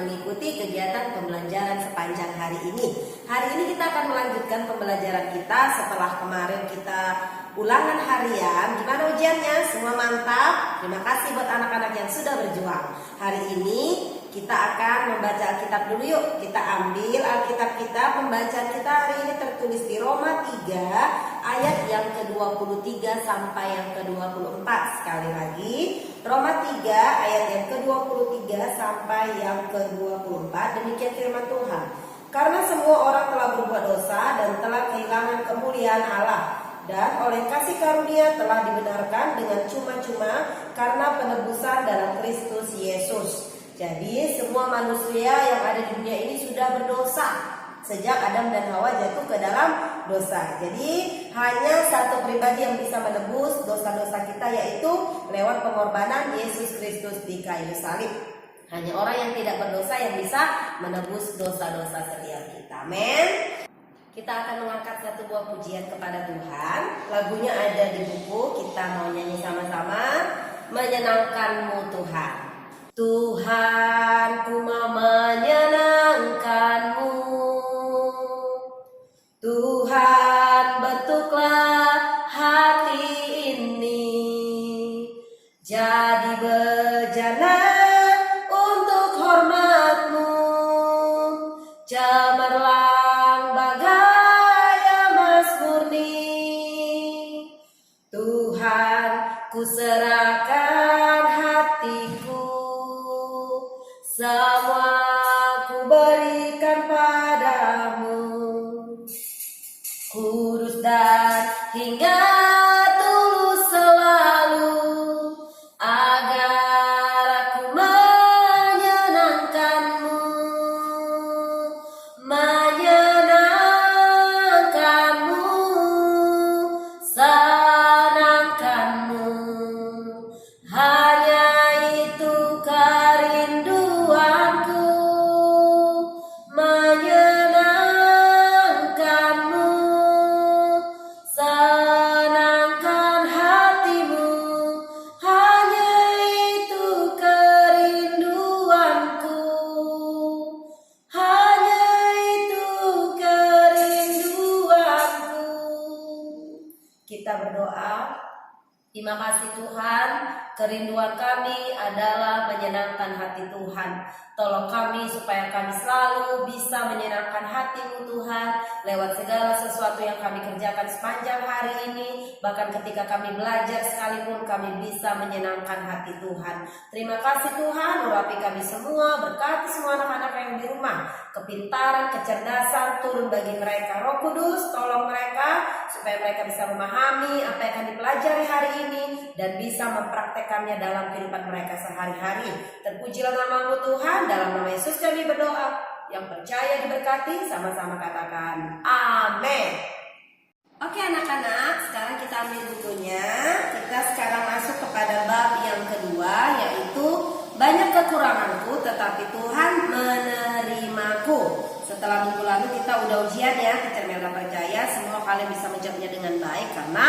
mengikuti kegiatan pembelajaran sepanjang hari ini. Hari ini kita akan melanjutkan pembelajaran kita setelah kemarin kita ulangan harian. Gimana ujiannya? Semua mantap? Terima kasih buat anak-anak yang sudah berjuang. Hari ini kita akan membaca Alkitab dulu yuk. Kita ambil Alkitab kita. Pembacaan kita hari ini tertulis di Roma 3 ayat yang ke-23 sampai yang ke-24. Sekali lagi, Roma 3 ayat yang ke-23 sampai yang ke-24. Demikian firman Tuhan. Karena semua orang telah berbuat dosa dan telah kehilangan kemuliaan Allah, dan oleh kasih karunia telah dibenarkan dengan cuma-cuma karena penebusan dalam Kristus Yesus. Jadi semua manusia yang ada di dunia ini sudah berdosa sejak Adam dan Hawa jatuh ke dalam dosa. Jadi hanya satu pribadi yang bisa menebus dosa-dosa kita, yaitu lewat pengorbanan Yesus Kristus di kayu salib. Hanya orang yang tidak berdosa yang bisa menebus dosa-dosa setiap kita. Amin. Kita akan mengangkat satu buah pujian kepada Tuhan. Lagunya ada di buku. Kita mau nyanyi sama-sama. Menyenangkanmu Tuhan. Tuhan, ku mau menyenangkanmu. Tuhan, bentuklah hati ini jadi bejana untuk hormat-Mu. Cemerlang bagai emas murni. Tuhan, ku serahkan hatiku. Semua ku berikan padamu. Kudus dan hingga tulus selalu, agar aku menyenangkanmu. Menyenangkanmu, senangkanmu. Hanya itu kerinduanku. Menyenangkanmu, senangkan hatimu. Hanya itu kerinduanku. Hanya itu kerinduanku. Kita berdoa. Terima kasih Tuhan, kerinduan kami adalah menyenangkan hati Tuhan. Tolong kami supaya kami selalu bisa menyenangkan hati-Mu Tuhan, lewat segala sesuatu yang kami kerjakan sepanjang hari ini. Bahkan ketika kami belajar sekalipun kami bisa menyenangkan hati Tuhan. Terima kasih Tuhan, urapi kami semua, berkati semua anak-anak yang di rumah. Kepintaran, kecerdasan turun bagi mereka. Roh Kudus, tolong mereka supaya mereka bisa memahami apa yang akan dipelajari hari ini dan bisa mempraktekannya dalam kehidupan mereka sehari-hari. Terpujilah nama-Mu Tuhan, dalam nama Yesus kami berdoa. Yang percaya diberkati, sama-sama katakan amin. Oke anak-anak, sekarang kita ambil bukunya. Kita sekarang masuk kepada bab yang kedua, yaitu banyak kekuranganku tetapi Tuhan menerimaku. Setelah minggu lalu kita udah ujian ya, Teacher Melda percaya semua kalian bisa menjawabnya dengan baik karena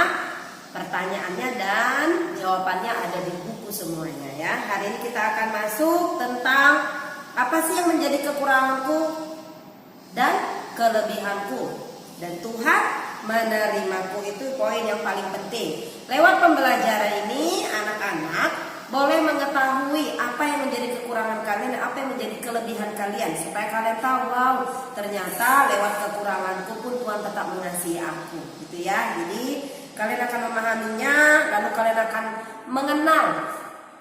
pertanyaannya dan jawabannya ada di buku semuanya ya. Hari ini kita akan masuk tentang apa sih yang menjadi kekuranganku dan kelebihanku. Dan Tuhan menerimaku, itu poin yang paling penting. Lewat pembelajaran ini anak-anak boleh mengetahui apa yang menjadi kekurangan kalian dan apa yang menjadi kelebihan kalian. Supaya kalian tahu, wow, ternyata lewat kekuranganku pun Tuhan tetap mengasihi aku, gitu ya. Jadi kalian akan memahaminya, lalu kalian akan mengenal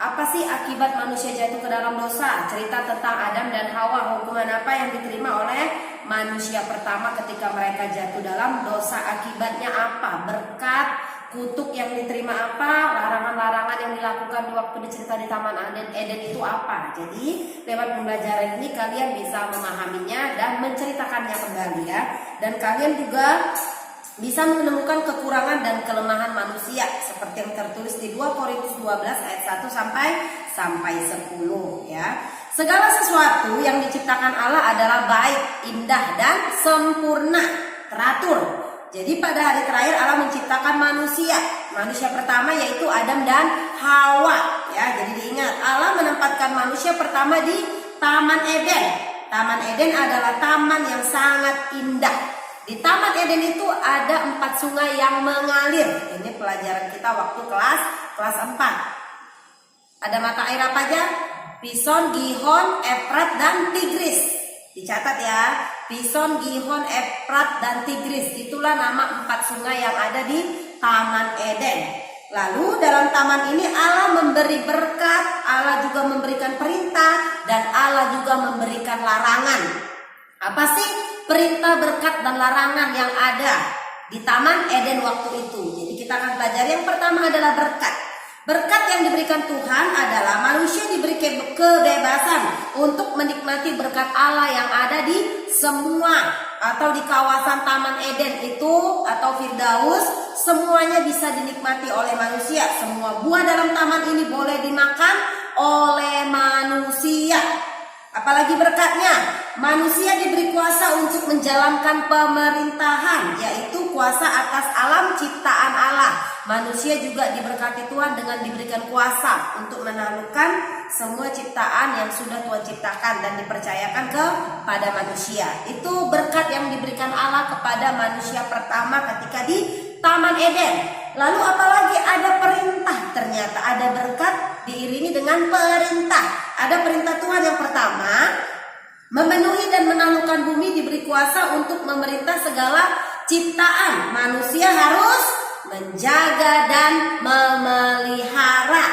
apa sih akibat manusia jatuh ke dalam dosa. Cerita tentang Adam dan Hawa, hukuman apa yang diterima oleh manusia pertama ketika mereka jatuh dalam dosa. Akibatnya apa? Berkat, kutuk yang diterima apa? Larangan-larangan yang dilakukan di waktu dicerita di Taman Eden itu apa? Jadi lewat pembelajaran ini kalian bisa memahaminya dan menceritakannya kembali ya. Dan kalian juga bisa menemukan kekurangan dan kelemahan manusia seperti yang tertulis di 2 Korintus 12 ayat 1 sampai 10 ya. Segala sesuatu yang diciptakan Allah adalah baik, indah dan sempurna, teratur. Jadi pada hari terakhir Allah menciptakan manusia pertama yaitu Adam dan Hawa ya. Jadi diingat, Allah menempatkan manusia pertama di Taman Eden. Taman Eden adalah taman yang sangat indah. Di Taman Eden itu ada 4 sungai yang mengalir. Ini pelajaran kita waktu kelas 4. Ada mata air apa aja? Pison, Gihon, Efrat, dan Tigris. Dicatat ya, Pison, Gihon, Efrat, dan Tigris. Itulah nama 4 sungai yang ada di Taman Eden. Lalu dalam taman ini Allah memberi berkat, Allah juga memberikan perintah, dan Allah juga memberikan larangan. Apa sih perintah, berkat, dan larangan yang ada di Taman Eden waktu itu? Jadi kita akan belajar. Yang pertama adalah berkat. Berkat yang diberikan Tuhan adalah manusia diberi kebebasan untuk menikmati berkat Allah yang ada di semua atau di kawasan Taman Eden itu atau Firdaus, semuanya bisa dinikmati oleh manusia. Semua buah dalam taman ini boleh dimakan oleh manusia. Apalagi berkatnya, manusia diberi kuasa untuk menjalankan pemerintahan, yaitu kuasa atas alam ciptaan Allah. Manusia juga diberkati Tuhan dengan diberikan kuasa untuk menaklukkan semua ciptaan yang sudah Tuhan ciptakan dan dipercayakan kepada manusia. Itu berkat yang diberikan Allah kepada manusia pertama ketika di Taman Eden. Lalu apalagi ada perintah, ternyata ada berkat diiringi dengan perintah. Ada perintah Tuhan yang pertama, memenuhi dan menaklukkan bumi, diberi kuasa untuk memerintah segala ciptaan. Manusia harus menjaga dan memelihara,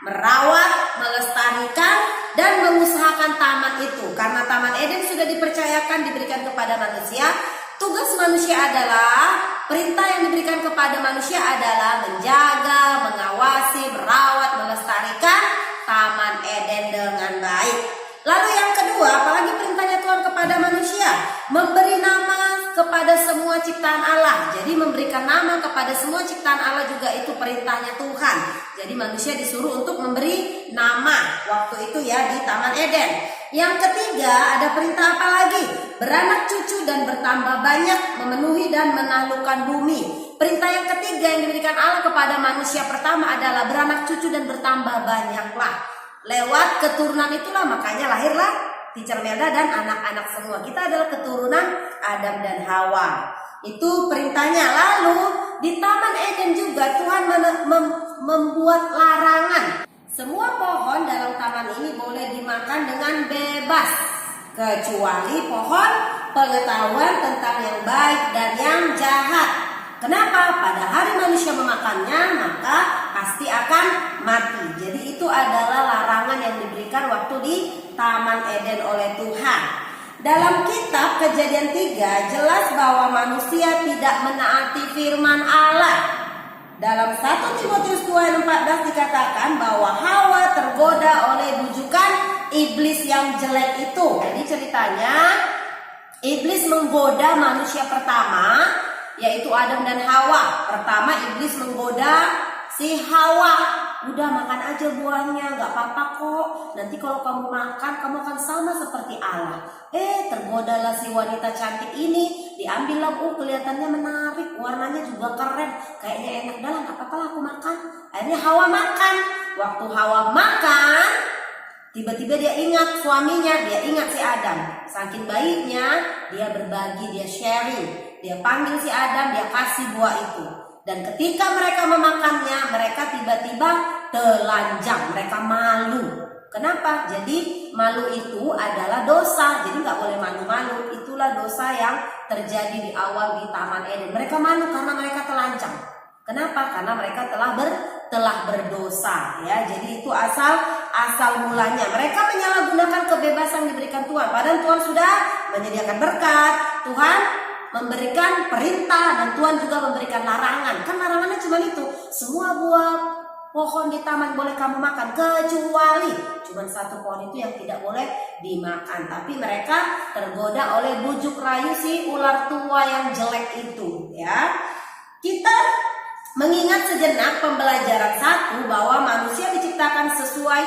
merawat, melestarikan, dan mengusahakan taman itu. Karena Taman Eden sudah dipercayakan, diberikan kepada manusia. Tugas manusia adalah, perintah yang diberikan kepada manusia adalah menjaga, mengawasi, merawat, melestarikan Taman Eden dengan baik. Lalu yang kedua, apalagi perintahnya Tuhan kepada manusia? Memberi nama kepada semua ciptaan Allah. Jadi memberikan nama kepada semua ciptaan Allah juga itu perintahnya Tuhan. Jadi manusia disuruh untuk memberi nama waktu itu ya di Taman Eden. Yang ketiga, ada perintah apa lagi? Beranak cucu dan bertambah banyak, memenuhi dan menaklukkan bumi. Perintah yang ketiga yang diberikan Allah kepada manusia pertama adalah beranak cucu dan bertambah banyaklah. Lewat keturunan itulah makanya lahirlah Teacher Melda dan anak-anak semua. Kita adalah keturunan Adam dan Hawa. Itu perintahnya. Lalu di Taman Eden juga Tuhan membuat larangan. Semua pohon dalam taman ini boleh dimakan dengan bebas, kecuali pohon pengetahuan tentang yang baik dan yang jahat. Kenapa? Pada hari manusia memakannya, maka pasti akan mati. Jadi itu adalah larangan yang diberikan waktu di Taman Eden oleh Tuhan. Dalam kitab Kejadian 3 jelas bahwa manusia tidak menaati firman Allah. Dalam 1 Timotius 2:14 dikatakan bahwa Hawa tergoda oleh bujukan iblis yang jelek itu. Jadi ceritanya iblis menggoda manusia pertama, yaitu Adam dan Hawa. Pertama iblis menggoda si Hawa. Udah makan aja buahnya, gak apa-apa kok. Nanti kalau kamu makan, kamu akan sama seperti Allah. Tergodalah si wanita cantik ini. Diambillah, kelihatannya menarik, warnanya juga keren. Kayaknya enak dah, gak apa-apa lah aku makan. Akhirnya Hawa makan. Waktu Hawa makan, tiba-tiba dia ingat suaminya, dia ingat si Adam. Saking baiknya, dia berbagi, dia sharing. Dia panggil si Adam, dia kasih buah itu. Dan ketika mereka memakannya, mereka tiba-tiba telanjang, mereka malu. Kenapa? Jadi malu itu adalah dosa. Jadi gak boleh malu-malu. Itulah dosa yang terjadi di awal di Taman Eden. Mereka malu karena mereka telanjang. Kenapa? Karena mereka telah berdosa. Ya, jadi itu asal mulanya. Mereka menyalahgunakan kebebasan diberikan Tuhan. Padahal Tuhan sudah menyediakan berkat. Tuhan memberikan perintah dan Tuhan juga memberikan larangan. Kan larangannya cuma itu. Semua buah pohon di taman boleh kamu makan, kecuali cuma satu pohon itu yang tidak boleh dimakan. Tapi mereka tergoda oleh bujuk rayu si ular tua yang jelek itu. Ya, kita mengingat sejenak pembelajaran 1 bahwa manusia diciptakan sesuai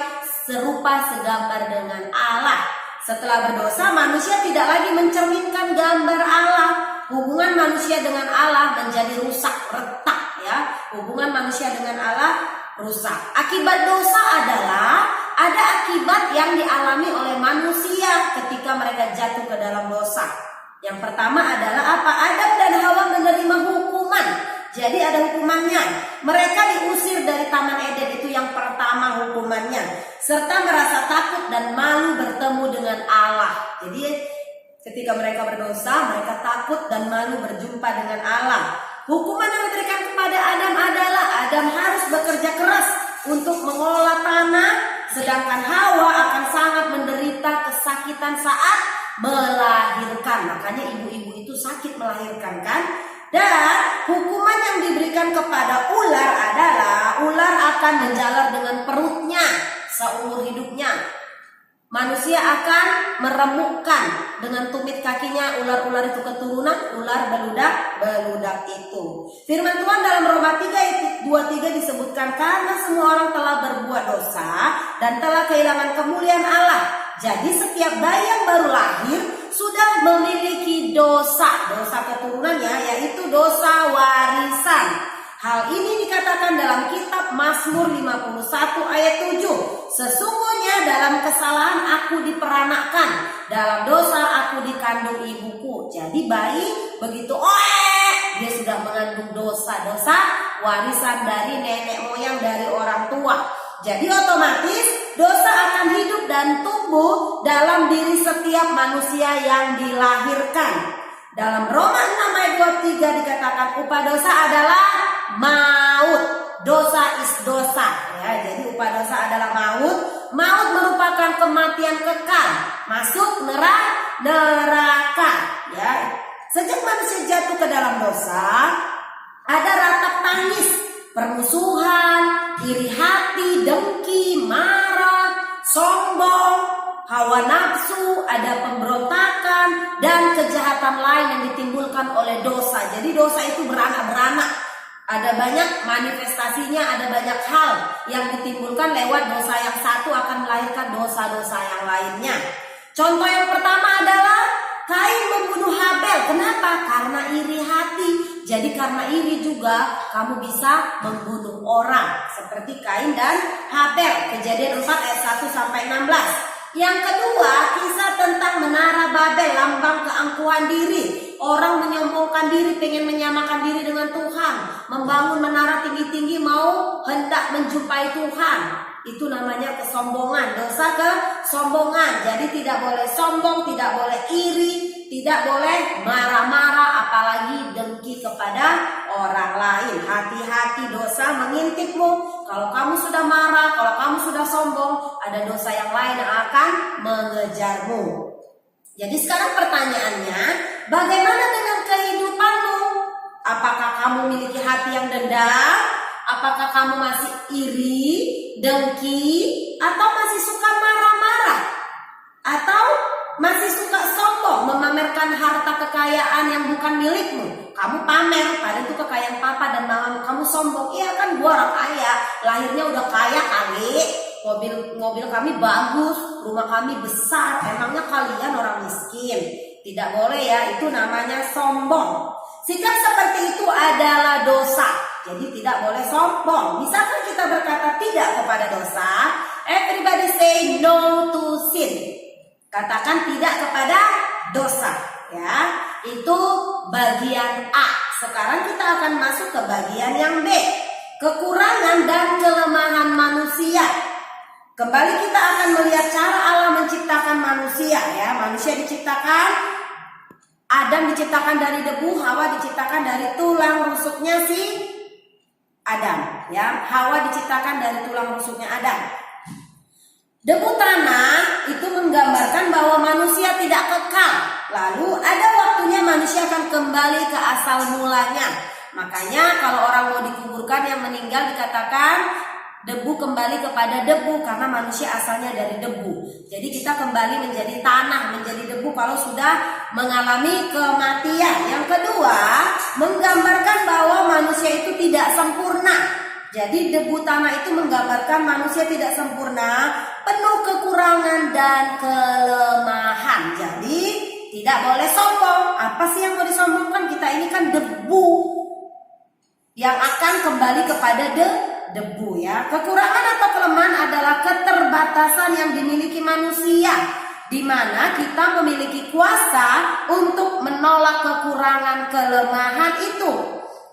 serupa segambar dengan Allah. Setelah berdosa, manusia tidak lagi mencerminkan gambar Allah. Hubungan manusia dengan Allah menjadi rusak, retak ya. Hubungan manusia dengan Allah rusak. Akibat dosa adalah ada akibat yang dialami oleh manusia. manusia ketika mereka jatuh ke dalam dosa. Yang pertama adalah apa? Adam dan Hawa menerima hukuman. Jadi ada hukumannya. Mereka diusir dari Taman Eden, itu yang pertama hukumannya. Serta merasa takut dan malu bertemu dengan Allah. Jadi ketika mereka berdosa, mereka takut dan malu berjumpa dengan Allah. Hukuman yang diberikan kepada Adam adalah Adam harus bekerja keras untuk mengolah tanah, sedangkan Hawa akan sangat menderita kesakitan saat melahirkan. Makanya ibu-ibu itu sakit melahirkan, kan? Dan hukuman yang diberikan kepada ular adalah ular akan menjalar dengan perutnya seumur hidupnya. Manusia akan meremukkan dengan tumit kakinya ular-ular itu keturunan ular beludak itu. Firman Tuhan dalam Roma 3 ayat 23 disebutkan, karena semua orang telah berbuat dosa dan telah kehilangan kemuliaan Allah. Jadi setiap bayi yang baru lahir sudah memiliki dosa keturunannya, yaitu dosa warisan. Hal ini dikatakan dalam kitab Mazmur 51 ayat 7. Sesungguhnya dalam kesalahan aku diperanakkan, dalam dosa aku dikandung ibuku. Jadi bayi begitu dia sudah mengandung dosa warisan dari nenek moyang, dari orang tua. Jadi otomatis dosa akan hidup dan tumbuh dalam diri setiap manusia yang dilahirkan. Dalam Roma 6 ayat 23 dikatakan upah dosa adalah maut. Dosa is dosa, ya. Jadi upah dosa adalah maut. Maut merupakan kematian kekal, masuk neraka, ya. Sejak manusia jatuh ke dalam dosa, ada ratap tangis, permusuhan, iri hati, dengki, marah, sombong, hawa nafsu, ada pemberontakan dan kejahatan lain yang ditimbulkan oleh dosa. Jadi dosa itu beranak-beranak. Ada banyak manifestasinya, ada banyak hal yang ditimbulkan lewat dosa yang satu akan melahirkan dosa-dosa yang lainnya. Contoh yang pertama adalah Kain membunuh Habel. Kenapa? Karena iri hati. Jadi karena iri juga kamu bisa membunuh orang. Seperti Kain dan Habel. Kejadian 4 ayat 1 sampai 16. Yang kedua, kisah tentang menara Babel, lambang keangkuhan diri. Orang menyombongkan diri, pengen menyamakan diri dengan Tuhan, membangun menara tinggi-tinggi, mau hendak menjumpai Tuhan. Itu namanya kesombongan, dosa kesombongan. Jadi tidak boleh sombong, tidak boleh iri, tidak boleh marah-marah, apalagi dengki kepada orang lain. Hati-hati, dosa mengintipmu. Kalau kamu sudah marah, kalau kamu sudah sombong, ada dosa yang lain yang akan mengejarmu. Jadi sekarang pertanyaannya, bagaimana dengan kehidupanmu? Apakah kamu memiliki hati yang dendam? Apakah kamu masih iri, dengki, atau masih suka marah-marah? Atau masih suka sombong, memamerkan harta kekayaan yang bukan milikmu? Kamu pamer, padahal itu kekayaan papa dan mamamu, kamu sombong. Iya kan, gua orang kaya, lahirnya udah kaya kali. Mobil kami bagus, rumah kami besar, emangnya kalian orang miskin? Tidak boleh ya, itu namanya sombong. Sikap seperti itu adalah dosa. Jadi tidak boleh sombong. Bisakah kita berkata tidak kepada dosa? Everybody say no to sin. Katakan tidak kepada dosa, ya. Itu bagian A. Sekarang kita akan masuk ke bagian yang B. Kekurangan dan kelemahan manusia. Kembali kita akan melihat cara Allah menciptakan manusia, ya. Manusia diciptakan, Adam diciptakan dari debu, Hawa diciptakan dari tulang rusuknya si Adam, ya. Hawa diciptakan dari tulang rusuknya Adam. Debu tanah itu menggambarkan bahwa manusia tidak kekal. Lalu ada waktunya manusia akan kembali ke asal mulanya. Makanya kalau orang mau dikuburkan yang meninggal dikatakan debu kembali kepada debu, karena manusia asalnya dari debu. Jadi kita kembali menjadi tanah, menjadi debu kalau sudah mengalami kematian. Yang kedua, menggambarkan bahwa manusia itu tidak sempurna. Jadi debu tanah itu menggambarkan manusia tidak sempurna, penuh kekurangan dan kelemahan. Jadi tidak boleh sombong. Apa sih yang mau disombongkan? Kita ini kan debu yang akan kembali kepada debu, ya. Kekurangan atau kelemahan adalah keterbatasan yang dimiliki manusia. di mana kita memiliki kuasa untuk menolak kekurangan kelemahan itu.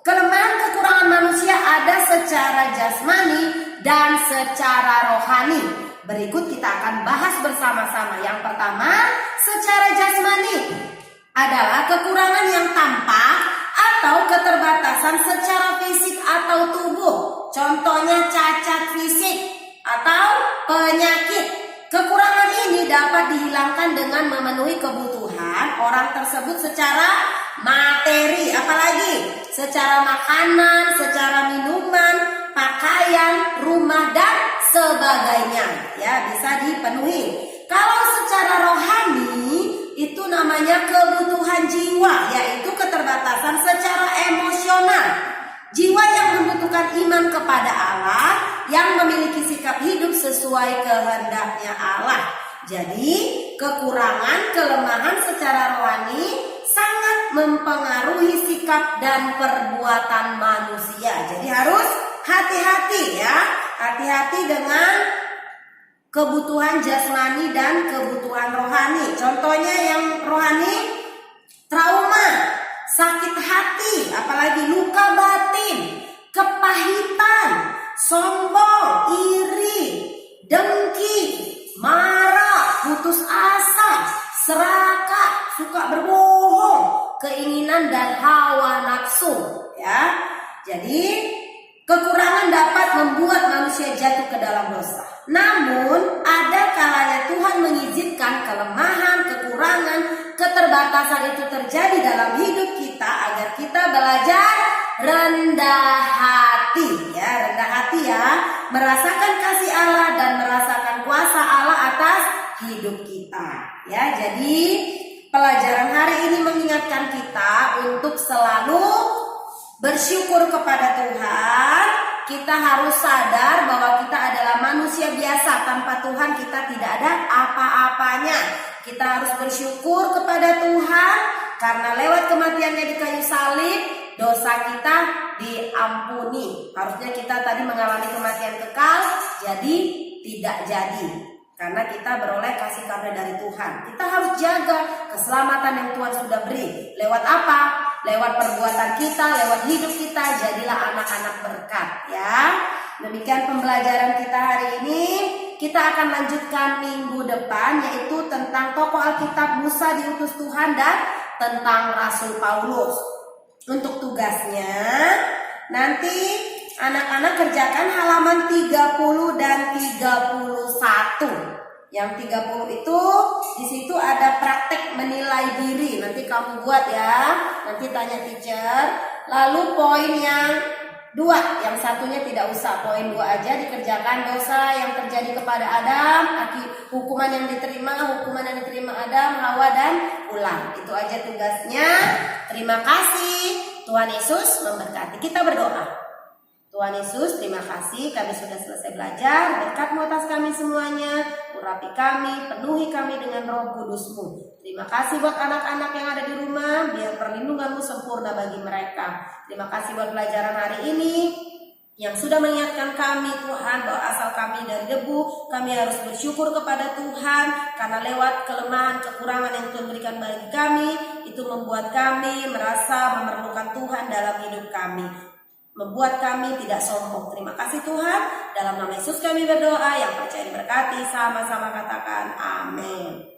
Kelemahan kekurangan manusia ada secara jasmani dan secara rohani. Berikut kita akan bahas bersama-sama. Yang pertama, secara jasmani adalah kekurangan yang tampak atau keterbatasan secara fisik atau tubuh. Contohnya cacat fisik atau penyakit. Kekurangan ini dapat dihilangkan dengan memenuhi kebutuhan orang tersebut secara materi, apalagi secara makanan, secara minuman, pakaian, rumah dan sebagainya. Ya, bisa dipenuhi. Kalau secara rohani itu namanya kebutuhan jiwa, yaitu keterbatasan secara emosional. Jiwa yang membutuhkan iman kepada Allah, yang memiliki sikap hidup sesuai kehendaknya Allah. Jadi, kekurangan, kelemahan secara rohani sangat mempengaruhi sikap dan perbuatan manusia. Jadi harus hati-hati ya. Hati-hati dengan kebutuhan jasmani dan kebutuhan rohani. Contohnya yang rohani, trauma, sakit hati, apalagi luka batin, kepahitan, sombong, iri, dengki, marah, putus asa, serakah, suka berbohong, keinginan dan hawa nafsu, ya. Jadi kekurangan dapat membuat manusia jatuh ke dalam dosa. Namun ada kalanya Tuhan mengizinkan kelemahan, kekurangan, keterbatasan itu terjadi dalam hidup kita agar kita belajar rendah hati, ya, rendah hati ya, merasakan kasih Allah dan merasakan kuasa Allah atas hidup kita, ya. Jadi pelajaran hari ini mengingatkan kita untuk selalu bersyukur kepada Tuhan. Kita harus sadar bahwa kita adalah manusia biasa. Tanpa Tuhan kita tidak ada apa-apanya. Kita harus bersyukur kepada Tuhan karena lewat kematiannya di kayu salib dosa kita diampuni. Harusnya kita tadi mengalami kematian kekal, jadi tidak jadi. Karena kita beroleh kasih karunia dari Tuhan. Kita harus jaga keselamatan yang Tuhan sudah beri. Lewat apa? Lewat perbuatan kita, lewat hidup kita, jadilah anak-anak berkat, ya. Demikian pembelajaran kita hari ini. Kita akan lanjutkan minggu depan, yaitu tentang tokoh Alkitab Musa diutus Tuhan dan tentang Rasul Paulus. Untuk tugasnya, nanti anak-anak kerjakan halaman 30 dan 31. Yang 30 itu di situ ada praktek menilai diri. Nanti kamu buat ya. Nanti tanya teacher. Lalu poin yang 2, yang satunya tidak usah. Poin 2 aja dikerjakan. Dosa yang terjadi kepada Adam, hukuman yang diterima Adam, Hawa dan ulang. Itu aja tugasnya. Terima kasih. Tuhan Yesus memberkati. Kita berdoa. Tuhan Yesus, terima kasih kami sudah selesai belajar. Berkat-Mu atas kami semuanya, urapi kami, penuhi kami dengan Roh Kudus-Mu. Terima kasih buat anak-anak yang ada di rumah, biar perlindungan-Mu sempurna bagi mereka. Terima kasih buat pelajaran hari ini yang sudah mengingatkan kami Tuhan bahwa asal kami dari debu, kami harus bersyukur kepada Tuhan karena lewat kelemahan, kekurangan yang Tuhan berikan bagi kami, itu membuat kami merasa memerlukan Tuhan dalam hidup kami, membuat kami tidak sombong. Terima kasih Tuhan. Dalam nama Yesus kami berdoa, yang percaya diberkati, sama-sama katakan amin.